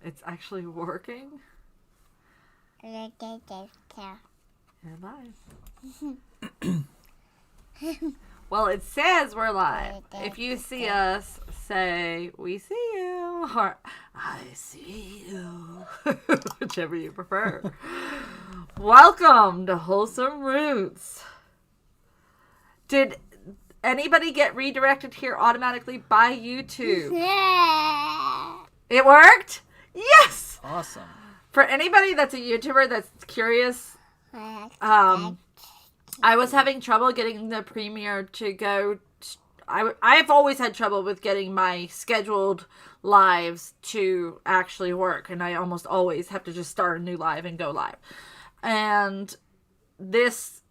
It's actually working. Yeah, Live. Well, it says we're live. If you see us, say, we see you, or I see you, whichever you prefer. Welcome to Wholesome Roots. Did anybody get redirected here automatically by YouTube? It worked? Yes! Awesome. For anybody that's a YouTuber that's curious, I was having trouble getting the premiere to go. I've always had trouble with getting my scheduled lives to actually work, and I almost always have to just start a new live and go live. And this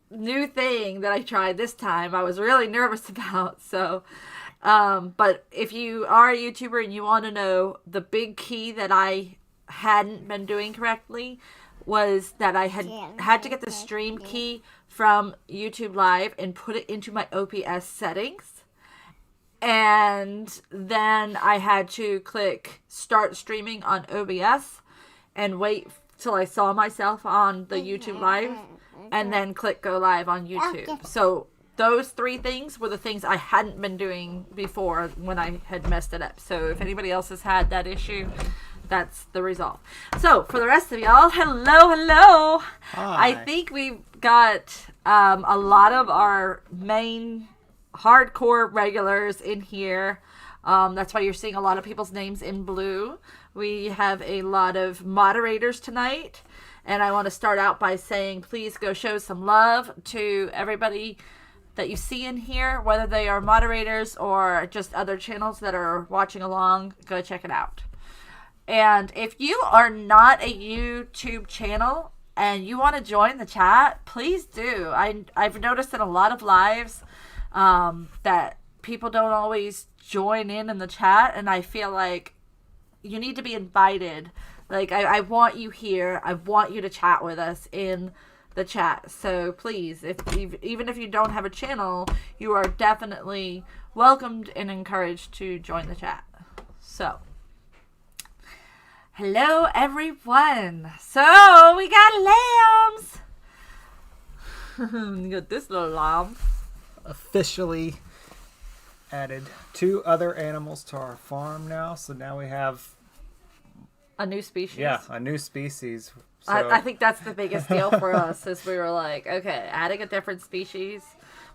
new thing that I tried this time, I was really nervous about. So, but if you are a YouTuber and you want to know, the big key that I hadn't been doing correctly was that I had to get the stream key from YouTube Live and put it into my OBS settings. And then I had to click start streaming on OBS and wait till I saw myself on the YouTube Live and then click go live on YouTube. So those three things were the things I hadn't been doing before when I had messed it up. So if anybody else has had that issue, that's the result. So for the rest of y'all, hello. Hi. I think we've got a lot of our main hardcore regulars in here. That's why you're seeing a lot of people's names in blue. We have a lot of moderators tonight. And I want to start out by saying, please go show some love to everybody that you see in here, whether they are moderators or just other channels that are watching along. Go check it out. And if you are not a YouTube channel and you want to join the chat, please do. I've noticed in a lot of lives that people don't always join in the chat, and I feel like you need to be invited. Like, I want you here. I want you to chat with us in the chat. So please, even if you don't have a channel, you are definitely welcomed and encouraged to join the chat. So, hello everyone. So we got lambs. You got this little lamb. Officially added 2 other animals to our farm now. So now we have A new species. Yeah, a new species. So, I think that's the biggest deal for us is we were like, okay, adding a different species.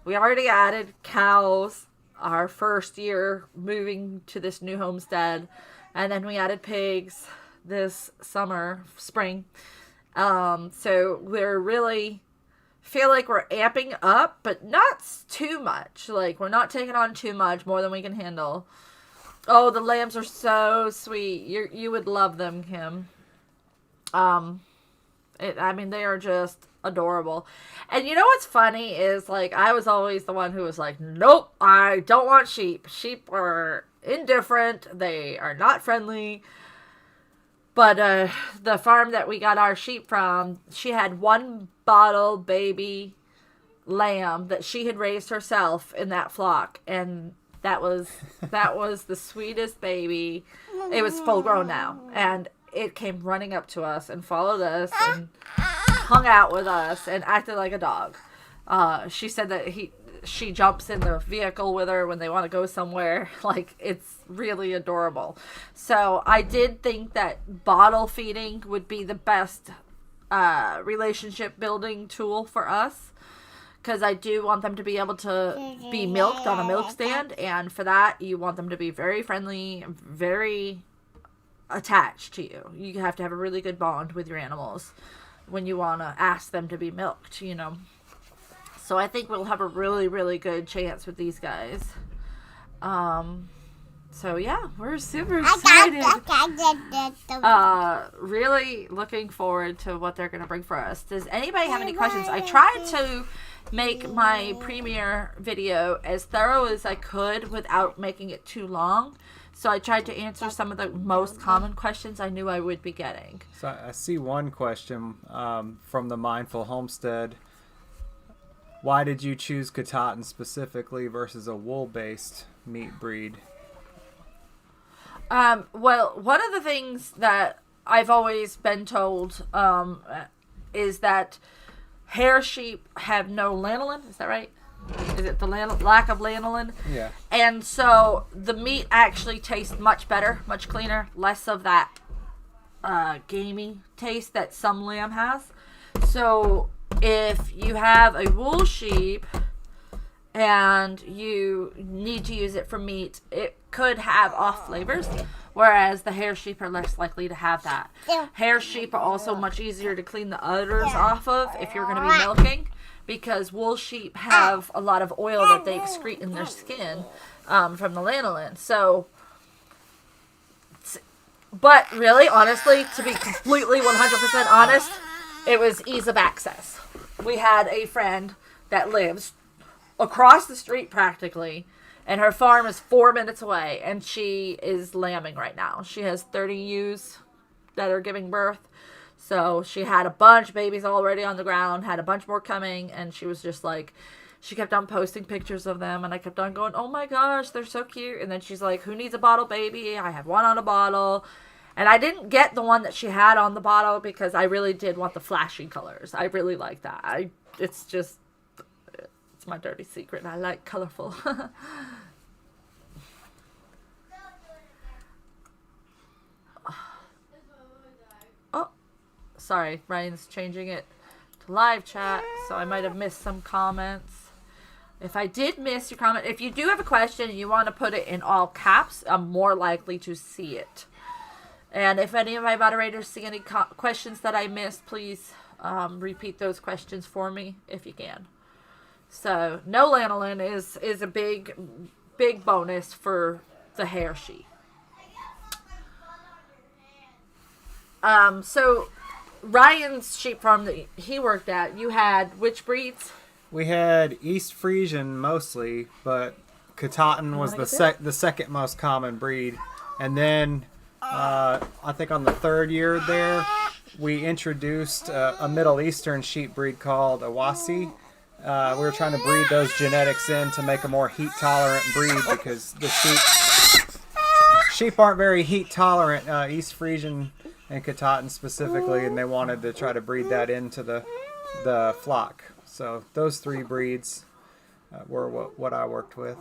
We already added cows our first year moving to this new homestead. And then we added pigs this spring. So we're really feel like we're amping up, but not too much. Like, we're not taking on too much, more than we can handle. Oh, the lambs are so sweet. You would love them, Kim. They are just adorable. And you know what's funny is, like, I was always the one who was like, nope, I don't want sheep. Sheep are indifferent. They are not friendly. But the farm that we got our sheep from, she had one bottle baby lamb that she had raised herself in that flock, and that was the sweetest baby. It was full grown now, and it came running up to us and followed us and hung out with us and acted like a dog. She said that she jumps in the vehicle with her when they want to go somewhere. Like, it's really adorable. So I did think that bottle feeding would be the best relationship building tool for us, because I do want them to be able to be milked on a milk stand, and for that you want them to be very friendly, very attached to you. You have to have a really good bond with your animals when you want to ask them to be milked, you know. So I think we'll have a really, really good chance with these guys. So yeah, we're super excited. Really looking forward to what they're going to bring for us. Does anybody have any questions? I tried to make my premiere video as thorough as I could without making it too long. So I tried to answer some of the most common questions I knew I would be getting. So I see one question from the Mindful Homestead. Why did you choose Katahdin specifically versus a wool-based meat breed? Well, one of the things that I've always been told is that hair sheep have no lanolin. Is that right? Is it the lack of lanolin? Yeah. And so the meat actually tastes much better, much cleaner, less of that gamey taste that some lamb has. So if you have a wool sheep and you need to use it for meat, it could have off flavors, whereas the hair sheep are less likely to have that. Hair sheep are also much easier to clean the udders off of if you're going to be milking, because wool sheep have a lot of oil that they excrete in their skin from the lanolin. So, but really, honestly, to be completely 100% honest, it was ease of access. We had a friend that lives across the street practically, and her farm is 4 minutes away, and she is lambing right now. She has 30 ewes that are giving birth. So she had a bunch of babies already on the ground, had a bunch more coming, and she was just like, she kept on posting pictures of them, and I kept on going, oh my gosh, they're so cute. And then she's like, who needs a bottle baby? I have one on a bottle. And I didn't get the one that she had on the bottle because I really did want the flashy colors. I really like that. It's my dirty secret. I like colorful. Sorry, Ryan's changing it to live chat, so I might have missed some comments. If I did miss your comment, if you do have a question and you want to put it in all caps, I'm more likely to see it. And if any of my moderators see any questions that I missed, please repeat those questions for me if you can. So, no lanolin is a big bonus for the hair sheep. So Ryan's sheep farm that he worked at, you had which breeds? We had East Frisian mostly, but Katahdin was the second most common breed. And then I think on the third year there, we introduced a Middle Eastern sheep breed called Awasi. We were trying to breed those genetics in to make a more heat tolerant breed because the sheep aren't very heat tolerant. East Frisian and Katahdin specifically, and they wanted to try to breed that into the flock. So those three breeds were what I worked with.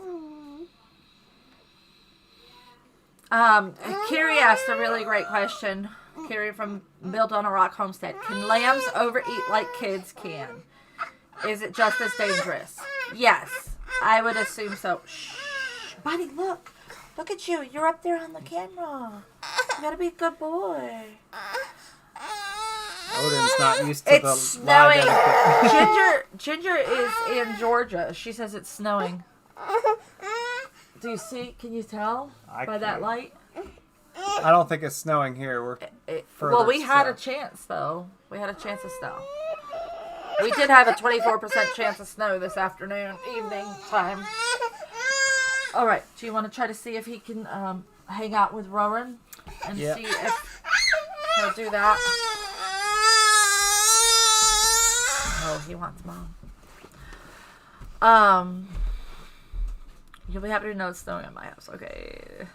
Carrie asked a really great question. Carrie from Built on a Rock Homestead. Can lambs overeat like kids can? Is it just as dangerous? Yes, I would assume so. Shh, buddy, look. Look at you. You're up there on the camera. You gotta be a good boy. Odin's not used to it's snowing. Ginger is in Georgia. She says it's snowing. Do you see? Can you tell by that light? I don't think it's snowing here. Well, we had a chance, though. We had a chance of snow. We did have a 24% chance of snow this afternoon, evening time. All right. Do you want to try to see if he can hang out with Rowan and see if he'll do that? Oh, he wants mom. You'll be happy to know it's snowing at my house. Okay.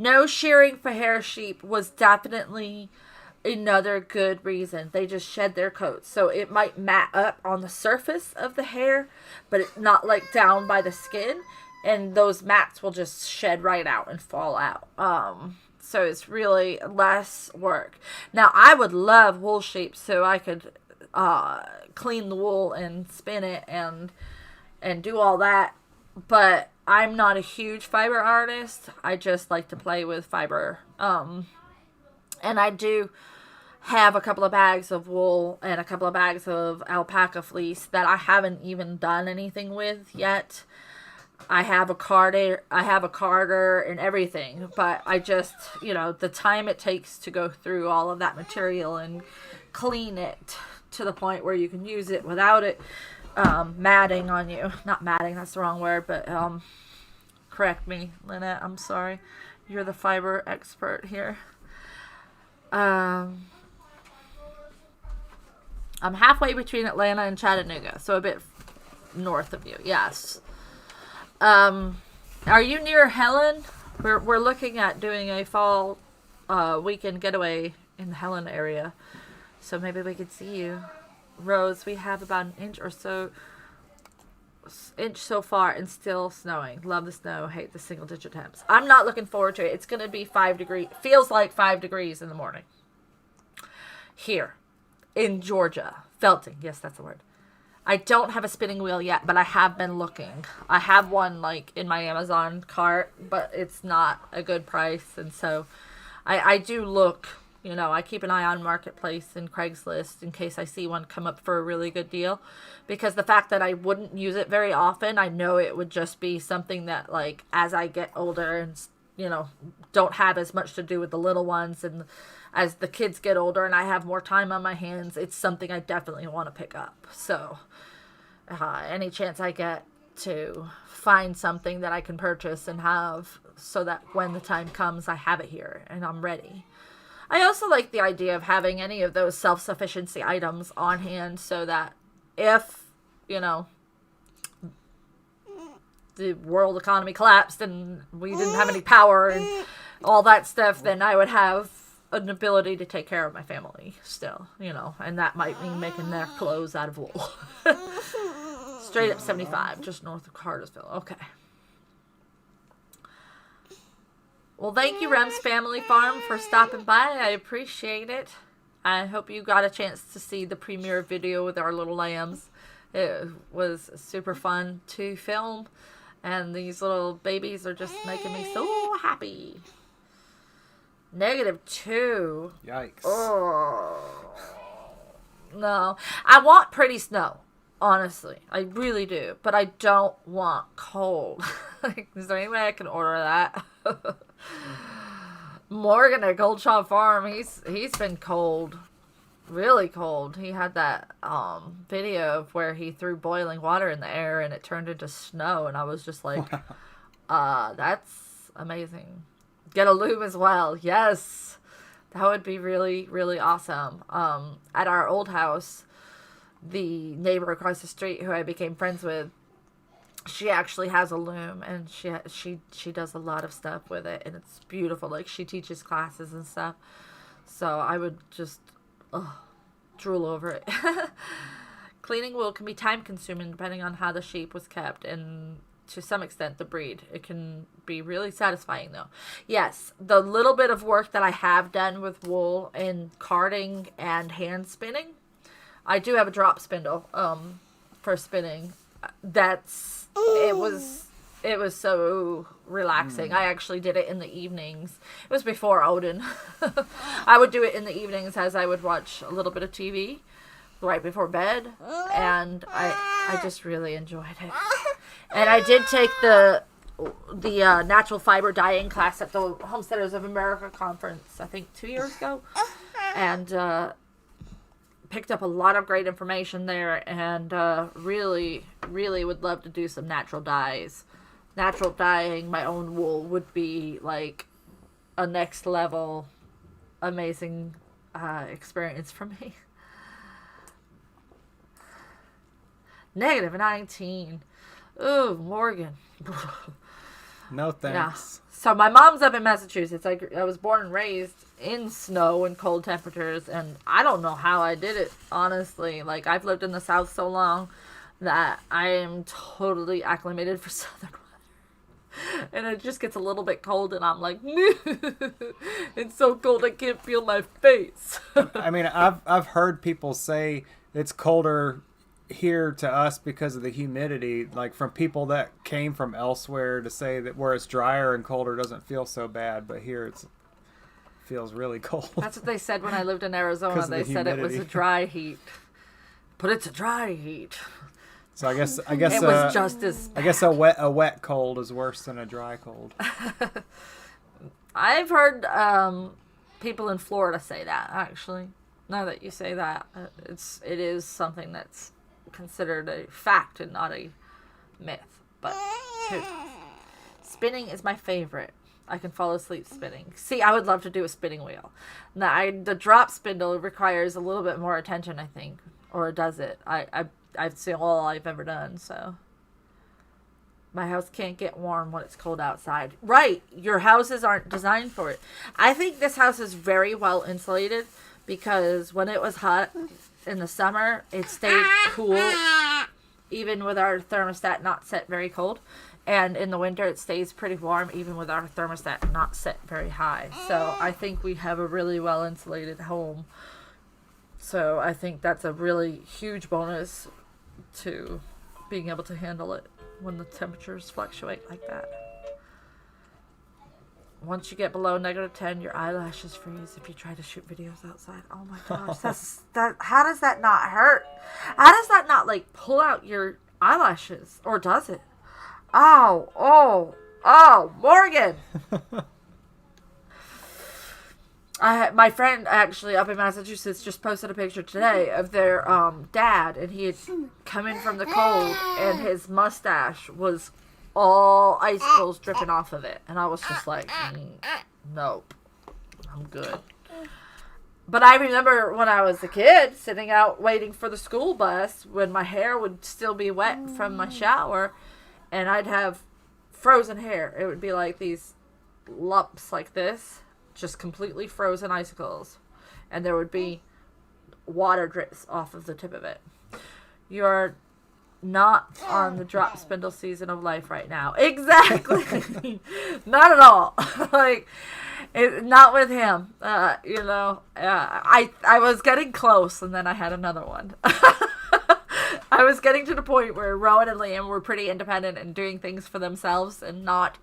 No shearing for hair sheep was definitely another good reason. They just shed their coats. So it might mat up on the surface of the hair, but it's not like down by the skin. And those mats will just shed right out and fall out. So it's really less work. Now, I would love wool sheep so I could clean the wool and spin it and do all that. But I'm not a huge fiber artist. I just like to play with fiber. And I do have a couple of bags of wool and a couple of bags of alpaca fleece that I haven't even done anything with yet. I have a carder and everything, but I just, the time it takes to go through all of that material and clean it to the point where you can use it without it matting on you. Not matting, that's the wrong word, but correct me, Lynette, I'm sorry. You're the fiber expert here. I'm halfway between Atlanta and Chattanooga, so a bit north of you. Yes. Are you near Helen? We're looking at doing a fall weekend getaway in the Helen area, so maybe we could see you. Rose, we have about an inch so far and still snowing. Love the snow, hate the single digit temps. I'm not looking forward to it. It's going to be 5 degrees. Feels like 5 degrees in the morning. Here in Georgia. Felting. Yes, that's the word. I don't have a spinning wheel yet, but I have been looking. I have one like in my Amazon cart, but it's not a good price. And so I do look, you know, I keep an eye on Marketplace and Craigslist in case I see one come up for a really good deal. Because the fact that I wouldn't use it very often, I know it would just be something that, like, as I get older and, you know, don't have as much to do with the little ones, and as the kids get older and I have more time on my hands, it's something I definitely want to pick up. So, any chance I get to find something that I can purchase and have so that when the time comes, I have it here and I'm ready. I also like the idea of having any of those self-sufficiency items on hand so that if, you know, the world economy collapsed and we didn't have any power and all that stuff, then I would have an ability to take care of my family still, you know, and that might mean making their clothes out of wool. Straight up 75, just north of Cartersville. Okay. Well, thank you, Rem's Family Farm, for stopping by. I appreciate it. I hope you got a chance to see the premiere video with our little lambs. It was super fun to film, and these little babies are just making me so happy. -2. Yikes. Oh. No. I want pretty snow, honestly. I really do. But I don't want cold. Is there any way I can order that? Morgan at Gold Shop Farm, he's been cold. Really cold. He had that video of where he threw boiling water in the air and it turned into snow, and I was just like, that's amazing. Get a loom as well. Yes. That would be really, really awesome. At our old house, the neighbor across the street who I became friends with, she actually has a loom, and she does a lot of stuff with it, and it's beautiful. Like, she teaches classes and stuff. So I would just drool over it. Cleaning wool can be time consuming depending on how the sheep was kept, and to some extent the breed. It can be really satisfying though. Yes, the little bit of work that I have done with wool in carding and hand spinning, I do have a drop spindle for spinning. It was so relaxing. I actually did it in the evenings. It was before Odin. I would do it in the evenings as I would watch a little bit of TV right before bed, and I just really enjoyed it. And I did take the natural fiber dyeing class at the Homesteaders of America conference, I think 2 years ago, and picked up a lot of great information there, and really, really would love to do some natural dyes. Natural dyeing my own wool would be like a next level amazing experience for me. -19. Ooh, Morgan. No thanks. Yeah. So my mom's up in Massachusetts. I was born and raised in snow and cold temperatures, and I don't know how I did it, honestly. Like, I've lived in the South so long that I am totally acclimated for Southern weather. And it just gets a little bit cold, and I'm like, it's so cold I can't feel my face. I mean, I've heard people say it's colder here to us because of the humidity, like from people that came from elsewhere to say that where it's drier and colder doesn't feel so bad, but here it feels really cold. That's what they said when I lived in Arizona. They said it was a dry heat, but it's a dry heat. So I guess it was just as bad. I guess a wet cold is worse than a dry cold. I've heard people in Florida say that, actually. Now that you say that, it is something that's considered a fact and not a myth. But spinning is my favorite. I can fall asleep spinning. See, I would love to do a spinning wheel. Now, the drop spindle requires a little bit more attention, I think, or does it? I I've seen all I've ever done. So my house can't get warm when it's cold outside. Right, your houses aren't designed for it. I think this house is very well insulated because when it was hot in the summer, it stayed cool, even with our thermostat not set very cold. And in the winter, it stays pretty warm, even with our thermostat not set very high. So I think we have a really well-insulated home. So I think that's a really huge bonus to being able to handle it when the temperatures fluctuate like that. Once you get below -10, your eyelashes freeze if you try to shoot videos outside. Oh my gosh, how does that not hurt? How does that not, like, pull out your eyelashes? Or does it? Oh, Morgan! My friend actually up in Massachusetts just posted a picture today of their dad, and he had come in from the cold, and his mustache was all icicles dripping off of it, and I was just like, nope, I'm good. But I remember when I was a kid, sitting out waiting for the school bus, when my hair would still be wet from my shower, and I'd have frozen hair. It would be like these lumps like this, just completely frozen icicles. And there would be water drips off of the tip of it. You're not on the drop spindle season of life right now. Exactly. Not at all. Not with him. I was getting close, and then I had another one. I was getting to the point where Rowan and Liam were pretty independent and doing things for themselves and not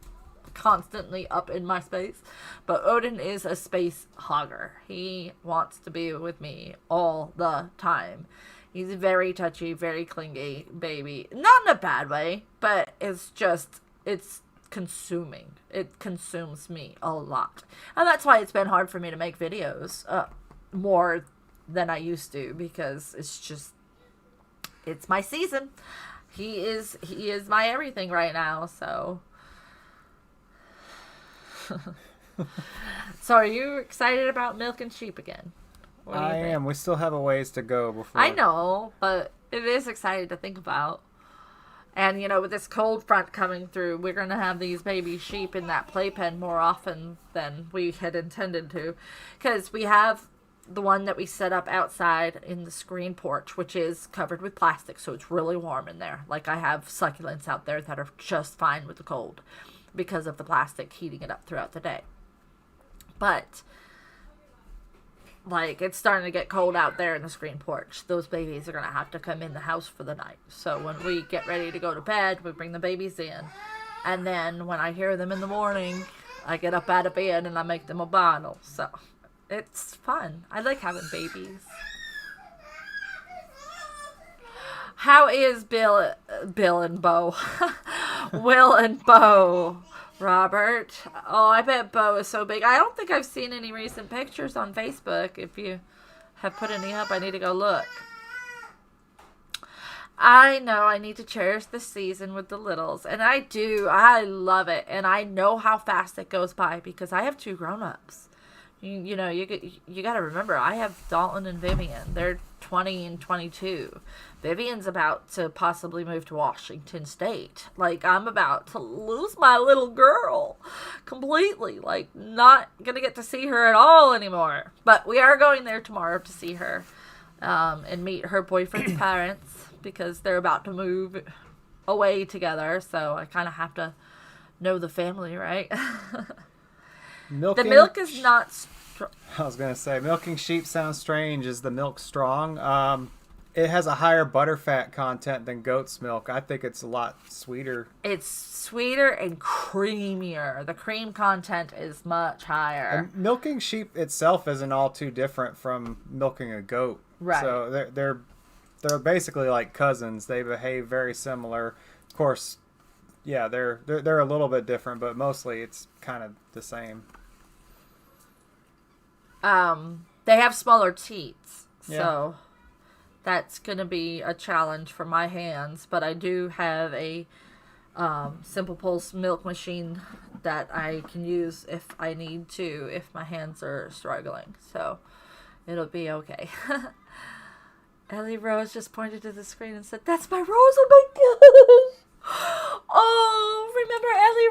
constantly up in my space. But Odin is a space hogger. He wants to be with me all the time. He's a very touchy, very clingy baby. Not in a bad way, but it's consuming. It consumes me a lot. And that's why it's been hard for me to make videos more than I used to, because it's my season. He is my everything right now, so. So are you excited about milking sheep again? I am. We still have a ways to go before. I know, but it is exciting to think about. And, with this cold front coming through, we're going to have these baby sheep in that playpen more often than we had intended to. Because we have the one that we set up outside in the screen porch, which is covered with plastic, so it's really warm in there. Like, I have succulents out there that are just fine with the cold because of the plastic heating it up throughout the day. But, it's starting to get cold out there in the screen porch. Those babies are going to have to come in the house for the night. So when we get ready to go to bed, we bring the babies in. And then when I hear them in the morning, I get up out of bed and I make them a bottle. So it's fun. I like having babies. How is Bill and Bo? Will and Bo, Robert. Oh, I bet Bo is so big. I don't think I've seen any recent pictures on Facebook. If you have put any up, I need to go look. I know I need to cherish the season with the littles, and I do. I love it, and I know how fast it goes by because I have 2 grown-ups. You got to remember, I have Dalton and Vivian. They're 20 and 22. Vivian's about to possibly move to Washington State. I'm about to lose my little girl completely. Not going to get to see her at all anymore. But we are going there tomorrow to see her and meet her boyfriend's parents because they're about to move away together. So I kind of have to know the family, right? The milk is not strong. I was going to say, milking sheep sounds strange. Is the milk strong? It has a higher butterfat content than goat's milk. I think it's a lot sweeter. It's sweeter and creamier. The cream content is much higher. And milking sheep itself isn't all too different from milking a goat. Right. So they're basically like cousins. They behave very similar. Of course, yeah, they're a little bit different, but mostly it's kind of the same. They have smaller teats, Yeah. so that's going to be a challenge for my hands, but I do have a simple pulse milk machine that I can use if I need to, if my hands are struggling, so it'll be okay. Ellie Rose just pointed to the screen and said, "That's my Rose! Oh my gosh! Oh, remember Ellie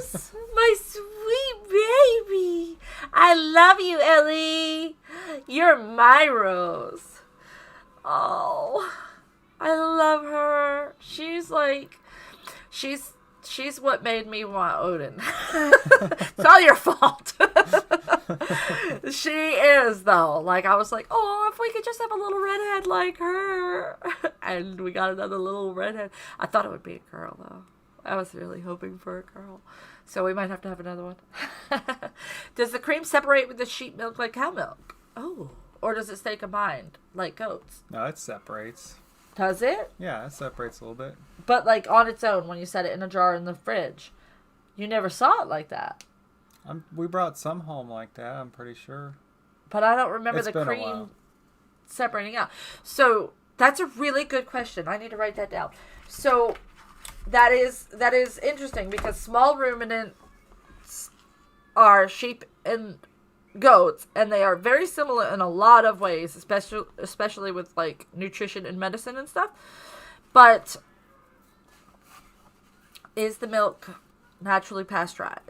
Rose? My sweet baby! I love you, Ellie! You're my Rose! Oh, I love her. She's what made me want Odin. It's all your fault. She is, though. Like, I was like, oh, if we could just have a little redhead like her. And we got another little redhead. I thought it would be a girl, though. I was really hoping for a girl. So we might have to have another one. Does the cream separate with the sheep milk like cow milk? Oh. Or does it stay combined like goats? No, it separates. Does it? Yeah, it separates a little bit. But like on its own, when you set it in a jar in the fridge, you never saw it like that. We brought some home like that, I'm pretty sure. But I don't remember It's the been a cream while. separating out. So that's a really good question. I need to write that down. So that is interesting because small ruminants are sheep and goats, and they are very similar in a lot of ways, especially with like nutrition and medicine and stuff. But is the milk naturally pasteurized,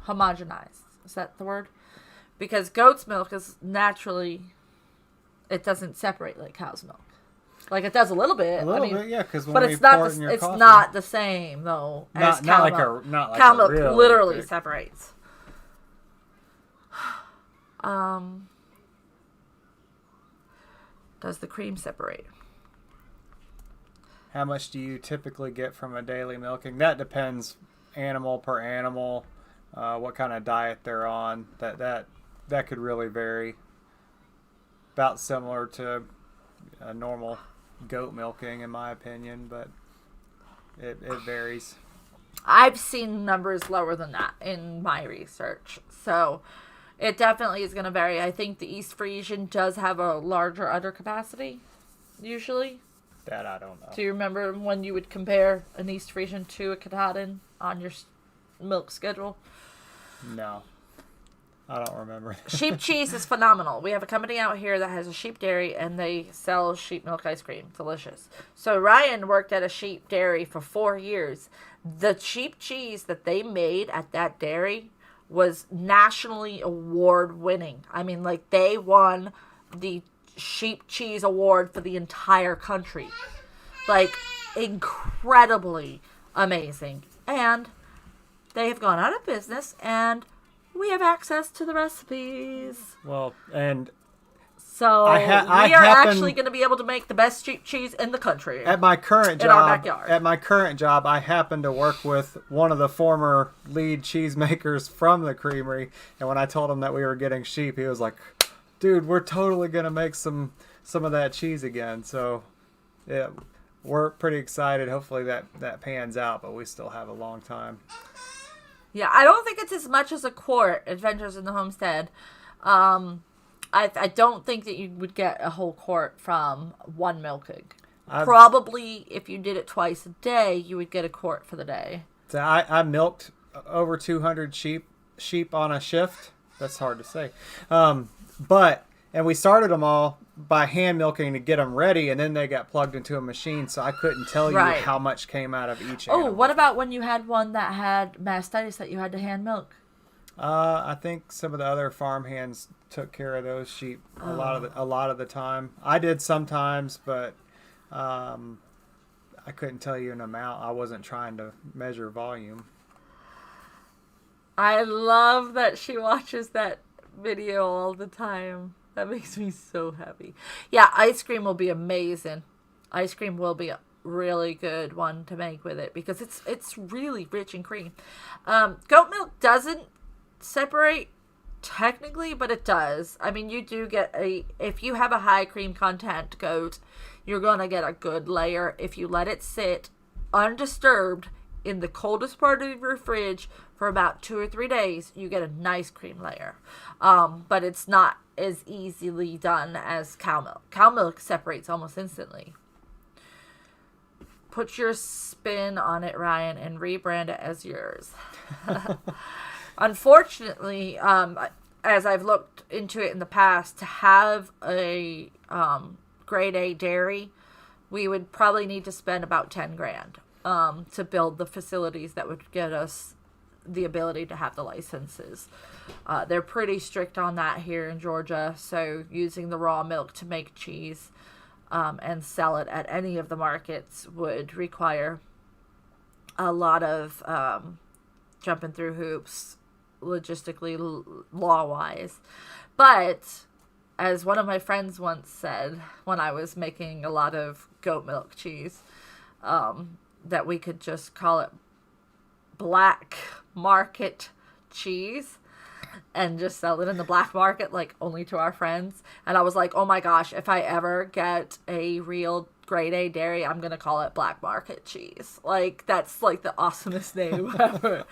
homogenized? Is that the word? Because goat's milk is naturally, it doesn't separate like cow's milk. Like it does a little bit. A little bit, yeah. Because but it's not not the same though as cow milk. Not like cow a milk really literally big... separates. Does the cream separate? How much do you typically get from a daily milking? That depends animal per animal, what kind of diet they're on. That could really vary. About similar to a normal goat milking, in my opinion, but it varies. I've seen numbers lower than that in my research, so it definitely is going to vary. I think the East Frisian does have a larger udder capacity, usually. That I don't know. Do you remember when you would compare an East Frisian to a Katahdin on your milk schedule? No. I don't remember. Sheep cheese is phenomenal. We have a company out here that has a sheep dairy, and they sell sheep milk ice cream. Delicious. So Ryan worked at a sheep dairy for 4 years. The sheep cheese that they made at that dairy was nationally award winning. I mean, like, they won the sheep cheese award for the entire country. Like, incredibly amazing. And they have gone out of business, and we have access to the recipes. Well, and so we are actually going to be able to make the best sheep cheese in the country. At my current job, in our backyard. At my current job, I happen to work with one of the former lead cheese makers from the creamery. And when I told him that we were getting sheep, he was like, "Dude, we're totally going to make some of that cheese again." So, yeah, we're pretty excited. Hopefully that pans out, but we still have a long time. Yeah, I don't think it's as much as a quart, Adventures in the Homestead. I don't think that you would get a whole quart from one milking. Probably, if you did it twice a day, you would get a quart for the day. So I milked over 200 sheep on a shift. That's hard to say. And we started them all by hand milking to get them ready, and then they got plugged into a machine, so I couldn't tell you how much came out of each animal. Oh, what about when you had one that had mastitis that you had to hand milk? I think some of the other farm hands took care of those sheep a lot of the time. I did sometimes, but I couldn't tell you an amount. I wasn't trying to measure volume. I love that she watches that video all the time. That makes me so happy. Yeah, ice cream will be amazing. Ice cream will be a really good one to make with it because it's really rich in cream. Goat milk doesn't separate technically, but it does. I mean, you do get if you have a high cream content goat, you're going to get a good layer. If you let it sit undisturbed in the coldest part of your fridge for about 2 or 3 days, you get a nice cream layer. But it's not as easily done as cow milk. Cow milk separates almost instantly. Put your spin on it, Ryan, and rebrand it as yours. Unfortunately, as I've looked into it in the past, to have a grade A dairy, we would probably need to spend about 10 grand to build the facilities that would get us the ability to have the licenses. They're pretty strict on that here in Georgia, so using the raw milk to make cheese and sell it at any of the markets would require a lot of jumping through hoops, logistically, law-wise. But as one of my friends once said, when I was making a lot of goat milk cheese, that we could just call it black market cheese and just sell it in the black market, like only to our friends. And I was like, oh my gosh, if I ever get a real grade A dairy, I'm gonna call it black market cheese. Like, that's like the awesomest name ever.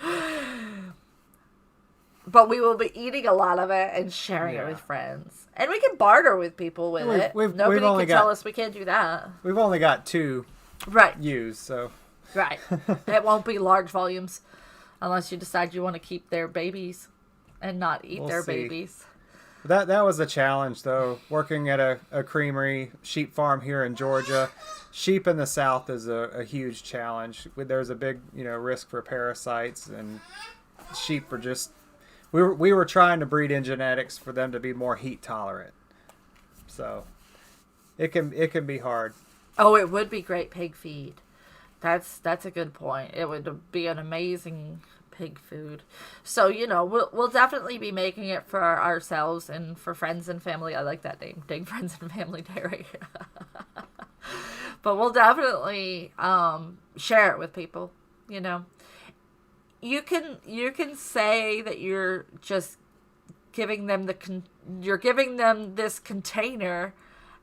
But we will be eating a lot of it and sharing it with friends, and we can barter with people with it. Nobody can tell us we can't do that. We've only got 2 right used, so right. It won't be large volumes unless you decide you want to keep their babies and not eat their babies. That was a challenge, though. Working at a creamery, sheep farm here in Georgia, sheep in the South is a huge challenge. There's a big risk for parasites, and sheep are just. We were trying to breed in genetics for them to be more heat tolerant, so it can be hard. Oh, it would be great pig feed. That's a good point. It would be an amazing pig food. So we'll definitely be making it for ourselves and for friends and family. I like that name, Dang Friends and Family Dairy. But we'll definitely share it with people. You can say that you're just giving them this container,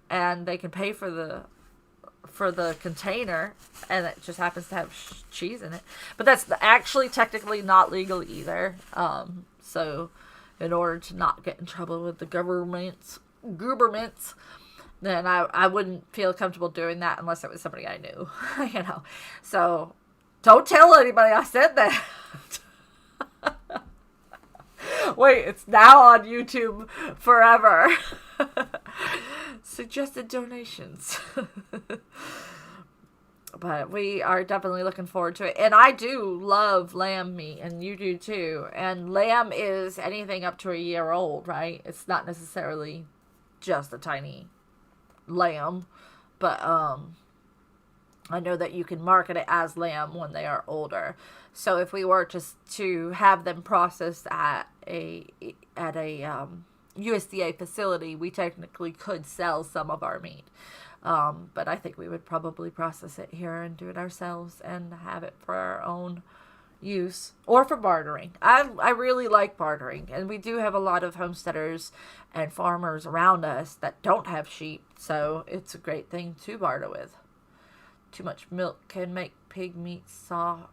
and they can pay for the container, and it just happens to have cheese in it. But that's actually technically not legal either. So in order to not get in trouble with the governments, then I wouldn't feel comfortable doing that unless it was somebody I knew. So don't tell anybody I said that. Wait, it's now on YouTube forever. Suggested donations. But we are definitely looking forward to it. And I do love lamb meat, and you do too. And lamb is anything up to a year old, right? It's not necessarily just a tiny lamb. But I know that you can market it as lamb when they are older. So if we were to have them processed at a USDA facility, we technically could sell some of our meat. But I think we would probably process it here and do it ourselves and have it for our own use or for bartering. I really like bartering, and we do have a lot of homesteaders and farmers around us that don't have sheep, so it's a great thing to barter with. Too much milk can make pig meat soft,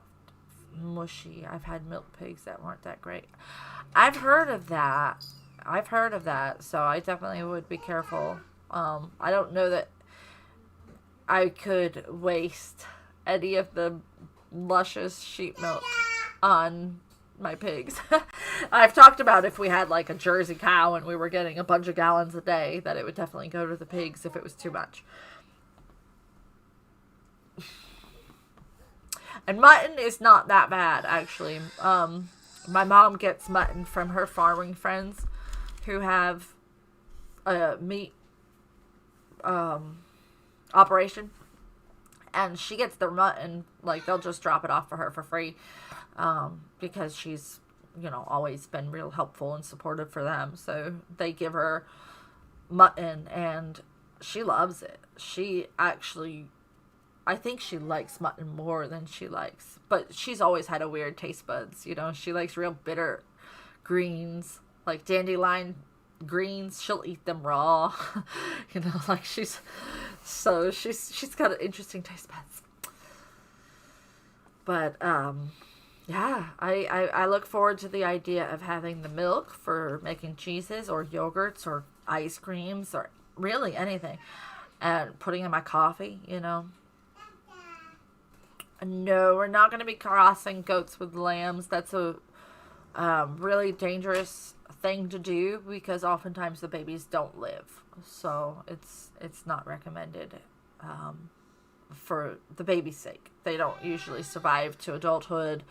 mushy. I've had milk pigs that weren't that great. I've heard of that, so I definitely would be careful. I don't know that I could waste any of the luscious sheep milk on my pigs. I've talked about if we had like a Jersey cow and we were getting a bunch of gallons a day, that it would definitely go to the pigs if it was too much. And mutton is not that bad, actually. My mom gets mutton from her farming friends who have a meat operation. And she gets their mutton, like, they'll just drop it off for her for free. Because she's, always been real helpful and supportive for them. So they give her mutton, and she loves it. She actually... I think she likes mutton more than she likes, but she's always had a weird taste buds. She likes real bitter greens, like dandelion greens. She'll eat them raw. Like she's got an interesting taste buds. But yeah, I look forward to the idea of having the milk for making cheeses or yogurts or ice creams or really anything, and putting in my coffee. No, we're not going to be crossing goats with lambs. That's a really dangerous thing to do because oftentimes the babies don't live. So it's not recommended for the baby's sake. They don't usually survive to adulthood,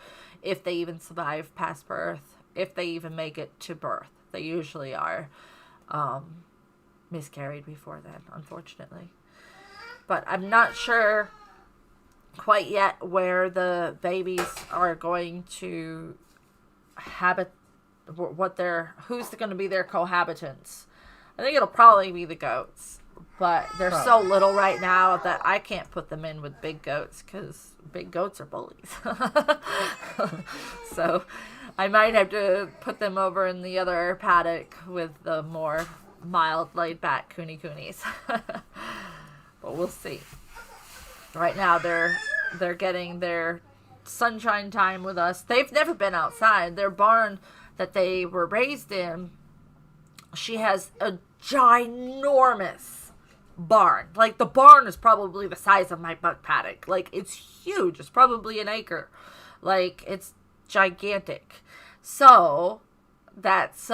if they even survive past birth, if they even make it to birth. They usually are miscarried before then, unfortunately. But I'm not sure quite yet where the babies are going to who's going to be their cohabitants. I think it'll probably be the goats, but they're so little right now that I can't put them in with big goats because big goats are bullies. So I might have to put them over in the other paddock with the more mild, laid-back coonies. But we'll see. Right now they're getting their sunshine time with us. They've never been outside. Their barn that they were raised in, she has a ginormous barn. Like, the barn is probably the size of my buck paddock. Like, it's huge. It's probably an acre. Like, it's gigantic. So that's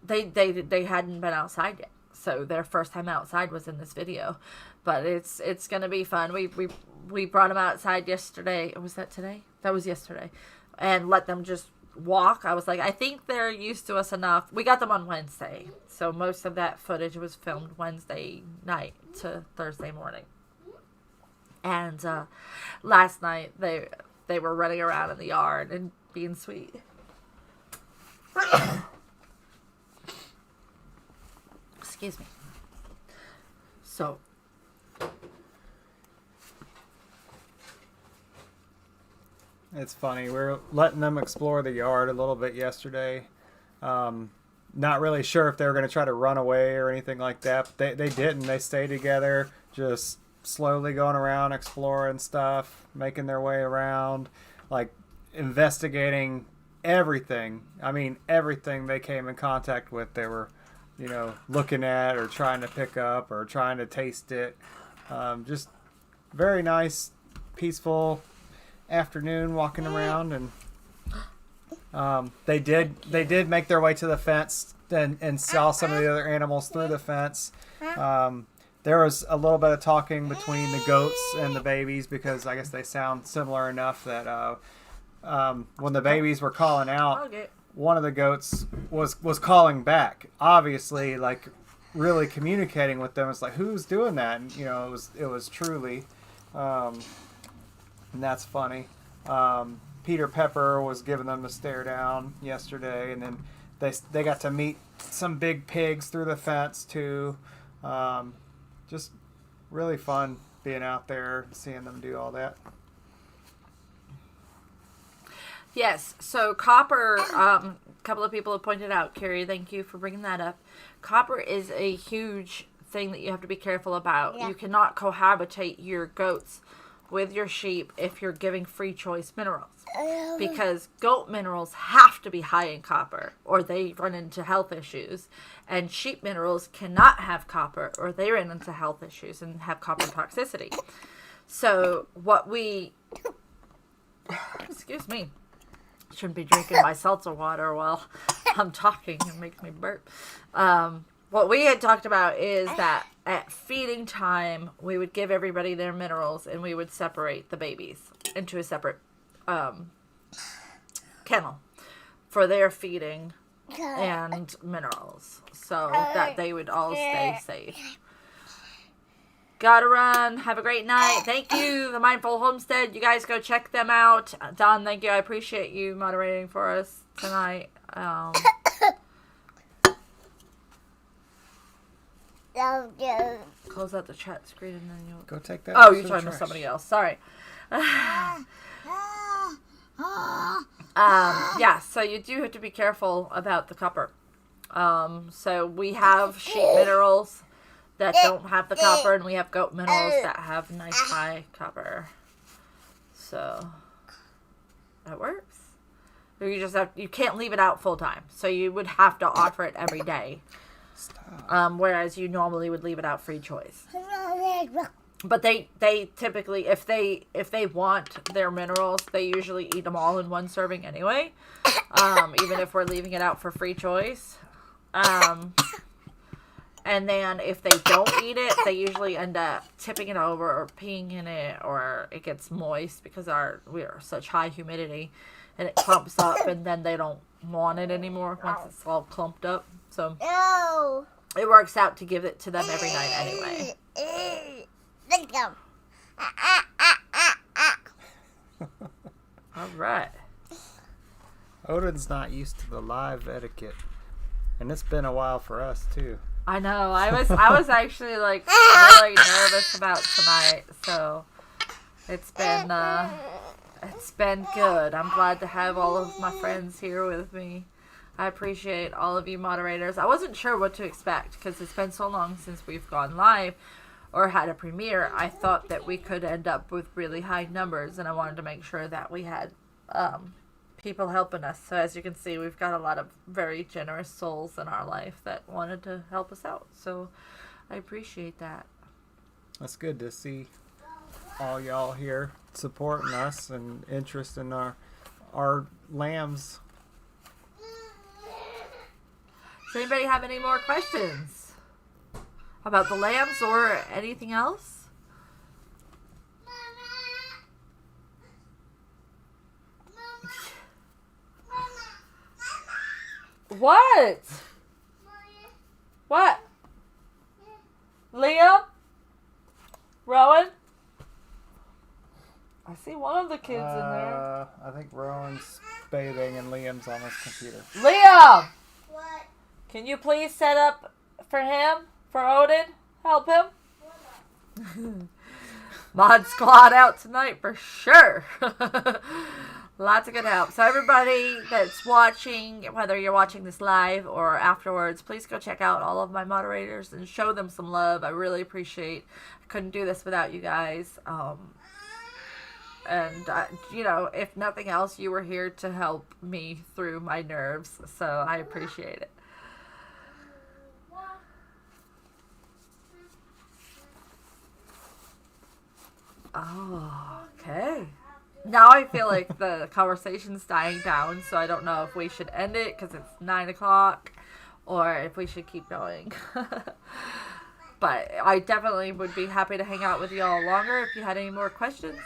they hadn't been outside yet. So their first time outside was in this video. But it's gonna be fun. We brought them outside yesterday. Was that today? That was yesterday. And let them just walk. I was like, I think they're used to us enough. We got them on Wednesday, so most of that footage was filmed Wednesday night to Thursday morning. And last night they were running around in the yard and being sweet. Excuse me. So it's funny. We're letting them explore the yard a little bit yesterday. Not really sure if they were going to try to run away or anything like that. But they didn't. They stayed together, just slowly going around, exploring stuff, making their way around, like investigating everything. I mean, everything they came in contact with, they were, looking at or trying to pick up or trying to taste it. Just very nice, peaceful afternoon walking around, and they did make their way to the fence and saw some of the other animals through the fence. There was a little bit of talking between the goats and the babies because I guess they sound similar enough that when the babies were calling out, one of the goats was calling back, obviously, like really communicating with them. It's like, who's doing that? And it was Truly. And that's funny. Peter Pepper was giving them the stare down yesterday, and then they got to meet some big pigs through the fence too. Just really fun being out there, seeing them do all that. Yes, so copper, a couple of people have pointed out, Carrie, thank you for bringing that up. Copper is a huge thing that you have to be careful about. Yeah. You cannot cohabitate your goats with your sheep if you're giving free choice minerals, because goat minerals have to be high in copper or they run into health issues, and sheep minerals cannot have copper or they run into health issues and have copper toxicity. So what we excuse me, shouldn't be drinking my seltzer water while I'm talking. It makes me burp. What we had talked about is that at feeding time, we would give everybody their minerals and we would separate the babies into a separate kennel for their feeding and minerals so that they would all stay safe. Gotta run. Have a great night. Thank you, The Mindful Homestead. You guys go check them out. Don, thank you. I appreciate you moderating for us tonight. Close out the chat screen and then you'll go take that. Oh, you're talking to somebody else. Sorry. Yeah, so you do have to be careful about the copper. So we have sheep minerals that don't have the copper, and we have goat minerals that have nice high copper. So that works. You can't leave it out full time. So you would have to offer it every day. Whereas you normally would leave it out free choice. But they typically, if they want their minerals, they usually eat them all in one serving anyway. Even if we're leaving it out for free choice. And then if they don't eat it, they usually end up tipping it over or peeing in it, or it gets moist because we are such high humidity, and it clumps up, and then they don't want it anymore once it's all clumped up. So it works out to give it to them every night anyway. All right. Odin's not used to the live etiquette, and it's been a while for us too. I know. I was actually like really nervous about tonight, so it's been good. I'm glad to have all of my friends here with me. I appreciate all of you moderators. I wasn't sure what to expect because it's been so long since we've gone live or had a premiere. I thought that we could end up with really high numbers, and I wanted to make sure that we had people helping us. So as you can see, we've got a lot of very generous souls in our life that wanted to help us out. So I appreciate that. That's good to see all y'all here supporting us and interest in our lambs. Does anybody have any more questions about the lambs or anything else? What? What? Liam? Rowan? I see one of the kids in there. I think Rowan's bathing and Liam's on his computer. Liam! What? Can you please set up for him? For Odin? Help him? Mod squad out tonight for sure. Lots of good help. So everybody that's watching, whether you're watching this live or afterwards, please go check out all of my moderators and show them some love. I really appreciate. I couldn't do this without you guys. And if nothing else, you were here to help me through my nerves. So I appreciate it. Oh, okay. Now I feel like the conversation's dying down, so I don't know if we should end it because it's 9 o'clock or if we should keep going. But I definitely would be happy to hang out with y'all longer if you had any more questions.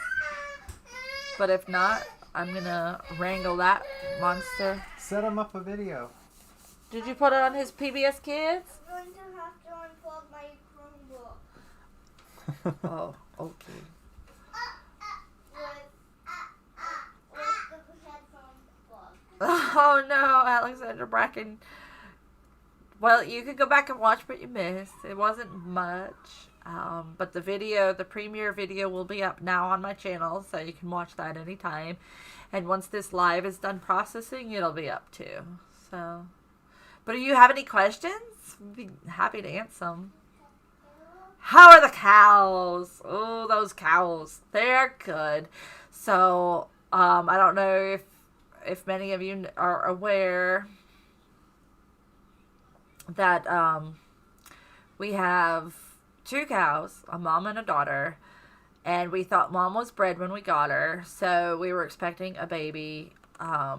But if not, I'm going to wrangle that monster. Set him up a video. Did you put it on his PBS Kids? I'm going to have to unplug my Chromebook. Oh, okay. Oh no, Alexander Bracken. Well, you could go back and watch what you missed. It wasn't much. But the premiere video will be up now on my channel, so you can watch that anytime. And once this live is done processing, it'll be up too. So, but do you have any questions? I'd be happy to answer them. How are the cows? Oh, those cows. They're good. So, I don't know if many of you are aware that we have 2 cows, a mom and a daughter, and we thought mom was bred when we got her, so we were expecting a baby a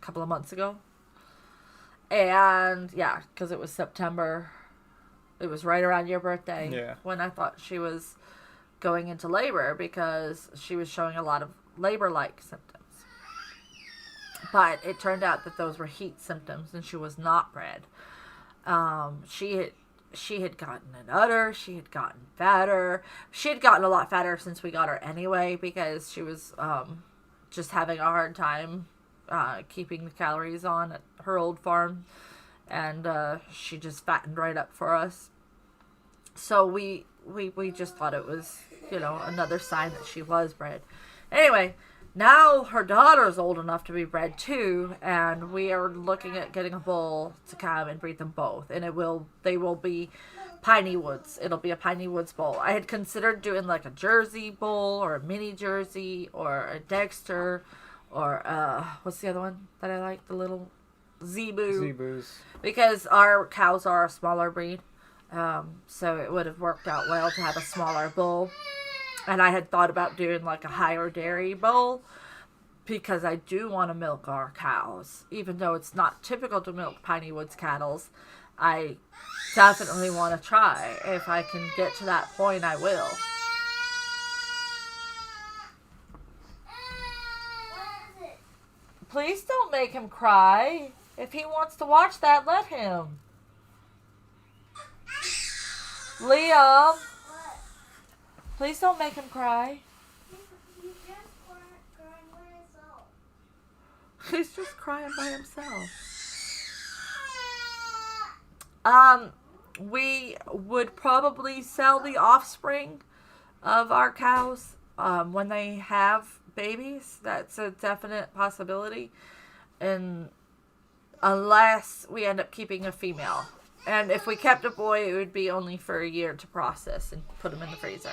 couple of months ago. And yeah, because it was September, it was right around your birthday when I thought she was going into labor because she was showing a lot of labor-like symptoms. But it turned out that those were heat symptoms, and she was not bred. She had gotten an udder. She had gotten fatter. She had gotten a lot fatter since we got her anyway, because she was just having a hard time keeping the calories on at her old farm, and she just fattened right up for us. So we just thought it was, another sign that she was bred. Anyway, now her daughter's old enough to be bred too, and we are looking at getting a bull to come and breed them both. And they will be Piney Woods. It'll be a Piney Woods bull. I had considered doing like a Jersey bull or a mini Jersey or a Dexter or what's the other one that I like? The little Zebu. Zebus. Because our cows are a smaller breed. So it would have worked out well to have a smaller bull. And I had thought about doing like a higher dairy bull because I do want to milk our cows. Even though it's not typical to milk Piney Woods cattle, I definitely want to try. If I can get to that point, I will. Please don't make him cry. If he wants to watch that, let him. Liam, please don't make him cry. He's just crying by himself. He's just crying by himself. We would probably sell the offspring of our cows when they have babies. That's a definite possibility. And unless we end up keeping a female. And if we kept a boy, it would be only for a year to process and put him in the freezer.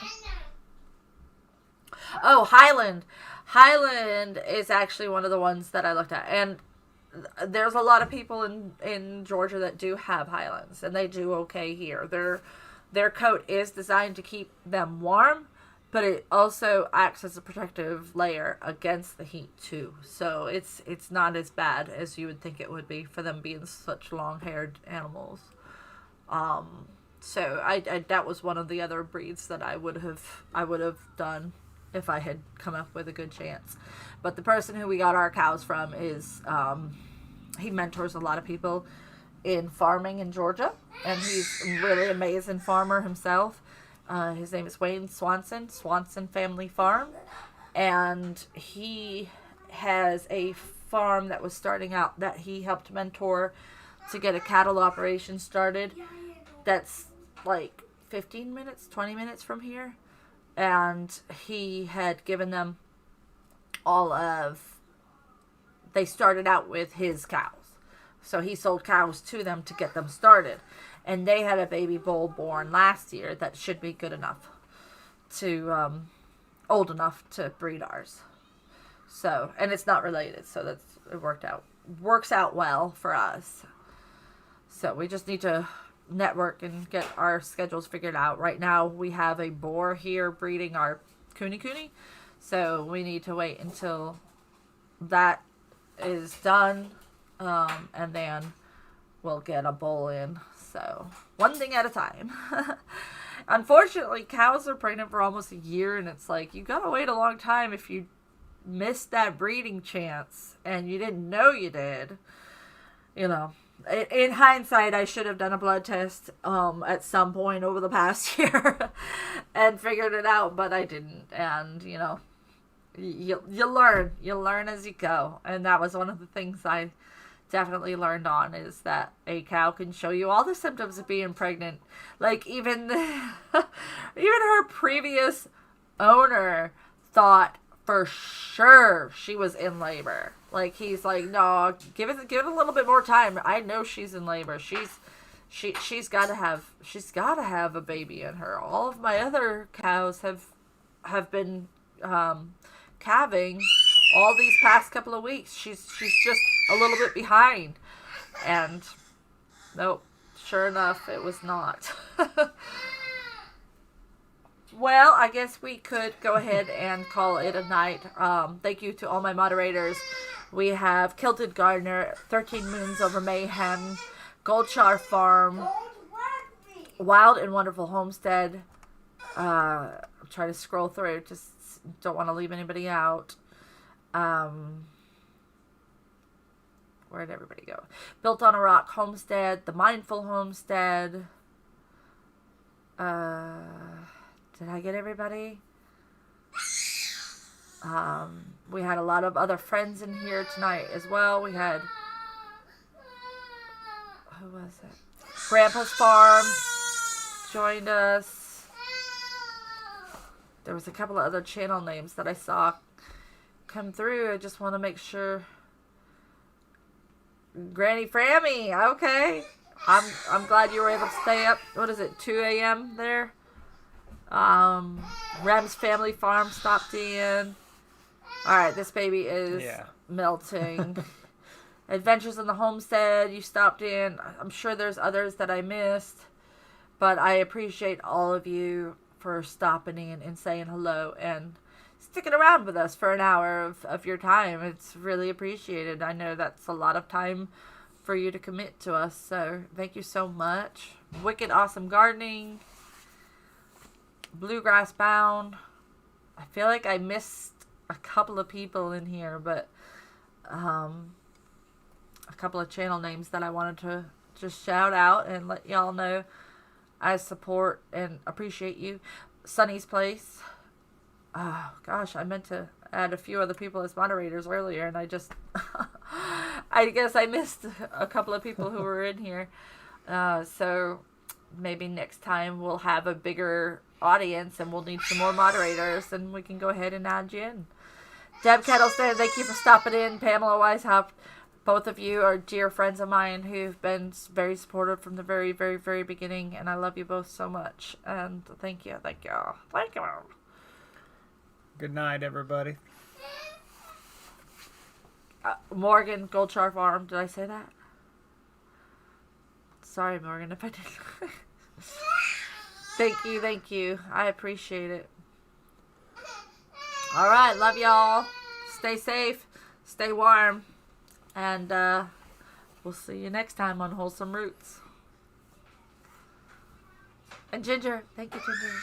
Oh, Highland. Highland is actually one of the ones that I looked at. And there's a lot of people in Georgia that do have Highlands. And they do okay here. Their coat is designed to keep them warm. But it also acts as a protective layer against the heat, too. So it's not as bad as you would think it would be for them being such long-haired animals. So that was one of the other breeds that I would have done if I had come up with a good chance. But the person who we got our cows from is he mentors a lot of people in farming in Georgia, and he's a really amazing farmer himself. His name is Wayne Swanson Family Farm, and he has a farm that was starting out that he helped mentor to get a cattle operation started. That's like 15 minutes, 20 minutes from here, and he had given them they started out with his cows, so he sold cows to them to get them started. And they had a baby bull born last year that should be good enough to, old enough to breed ours. So, and it's not related, so it works out well for us. So we just need to network and get our schedules figured out. Right now we have a boar here breeding our cooney. So we need to wait until that is done, and then we'll get a bull in. So, one thing at a time. Unfortunately, cows are pregnant for almost a year, and it's like, you gotta wait a long time if you missed that breeding chance, and you didn't know you did. You know, in hindsight, I should have done a blood test at some point over the past year and figured it out, but I didn't. And, you know, you learn as you go. And that was one of the things I definitely learned on, is that a cow can show you all the symptoms of being pregnant. Like even her previous owner thought for sure she was in labor. Like he's like, no, give it a little bit more time. I know she's in labor. She's got to have a baby in her. All of my other cows have been calving all these past couple of weeks. She's just a little bit behind. And nope, sure enough, it was not. Well, I guess we could go ahead and call it a night. Thank you to all my moderators. We have Kilted Gardener, 13 Moons Over Mayhem, Goldchar Farm, Wild and Wonderful Homestead. I'm trying to scroll through, just don't want to leave anybody out. Where'd everybody go? Built on a Rock Homestead, The Mindful Homestead. Did I get everybody? We had a lot of other friends in here tonight as well. We had, who was it? Grandpa's Farm joined us. There was a couple of other channel names that I saw come through. I just want to make sure. Granny Frammy, okay. I'm glad you were able to stay up. What is it, 2 a.m. there? Rem's Family Farm stopped in. Alright, this baby is melting. Adventures in the Homestead, you stopped in. I'm sure there's others that I missed. But I appreciate all of you for stopping in and saying hello and sticking around with us for an hour of your time. It's really appreciated. I know that's a lot of time for you to commit to us, so thank you so much. Wicked Awesome Gardening, Bluegrass Bound. I feel like I missed a couple of people in here, but a couple of channel names that I wanted to just shout out and let y'all know I support and appreciate you. Sunny's Place. Oh gosh, I meant to add a few other people as moderators earlier, and I just I guess I missed a couple of people who were in here. So maybe next time we'll have a bigger audience and we'll need some more moderators, and we can go ahead and add you in. Deb Kettleston, thank you for stopping in. Pamela Weishaupt, both of you are dear friends of mine who've been very supportive from the very, very, very beginning, and I love you both so much. And thank you. Thank you. Thank you. Good night, everybody. Morgan, Goldchar Farm. Did I say that? Sorry, Morgan, if I didn't. Thank you. I appreciate it. All right, love y'all. Stay safe. Stay warm. And we'll see you next time on Wholesome Roots. And Ginger. Thank you, Ginger.